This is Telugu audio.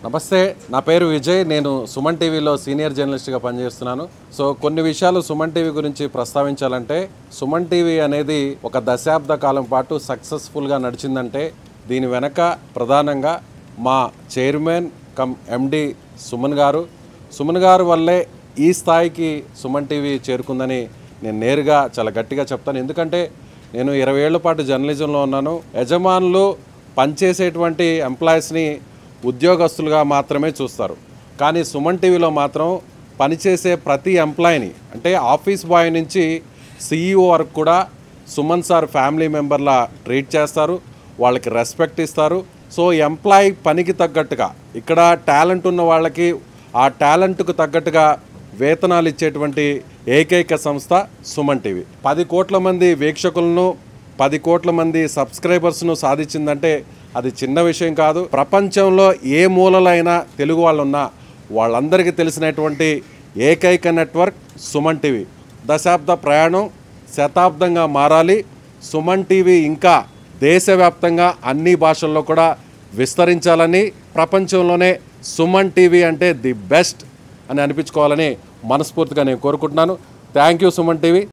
నమస్తే, నా పేరు విజయ్. నేను సుమన్ టీవీలో సీనియర్ జర్నలిస్ట్గా పనిచేస్తున్నాను. సో కొన్ని విషయాలు సుమన్ టీవీ గురించి ప్రస్తావించాలంటే, సుమన్ టీవీ అనేది ఒక దశాబ్ద కాలం పాటు సక్సెస్ఫుల్గా నడిచిందంటే దీని వెనక ప్రధానంగా మా చైర్మన్ కమ్ ఎండి సుమన్ గారు వల్లే ఈ స్థాయికి సుమన్ టీవీ చేరుకుందని నేను నేరుగా చాలా గట్టిగా చెప్తాను. ఎందుకంటే నేను 20 ఏళ్ల పాటు జర్నలిజంలో ఉన్నాను. యజమానులు పనిచేసేటువంటి ఎంప్లాయీస్ని ఉద్యోగస్తులుగా మాత్రమే చూస్తారు. కానీ సుమన్ టీవీలో మాత్రం పనిచేసే ప్రతి ఎంప్లాయీని, అంటే ఆఫీస్ బాయ్ నుంచి CEO వరకు కూడా సుమన్ సార్ ఫ్యామిలీ మెంబర్లా ట్రీట్ చేస్తారు, వాళ్ళకి రెస్పెక్ట్ ఇస్తారు. సో ఎంప్లాయీ పనికి తగ్గట్టుగా, ఇక్కడ టాలెంట్ ఉన్న వాళ్ళకి ఆ టాలెంట్కు తగ్గట్టుగా వేతనాలు ఇచ్చేటువంటి ఏకైక సంస్థ సుమన్ టీవీ. 10 కోట్ల మంది వీక్షకులను, 10 కోట్ల మంది సబ్స్క్రైబర్స్ను సాధించిందంటే అది చిన్న విషయం కాదు. ప్రపంచంలో ఏ మూలలైనా తెలుగు వాళ్ళు ఉన్నా వాళ్ళందరికీ తెలిసినటువంటి ఏకైక నెట్వర్క్ సుమన్ టీవీ. దశాబ్ద ప్రయాణం శతాబ్దంగా మారాలి. సుమన్ టీవీ ఇంకా దేశవ్యాప్తంగా అన్ని భాషల్లో కూడా విస్తరించాలని, ప్రపంచంలోనే సుమన్ టీవీ అంటే ది బెస్ట్ అని అనిపించుకోవాలని మనస్ఫూర్తిగా నేను కోరుకుంటున్నాను. Thank you Suman TV.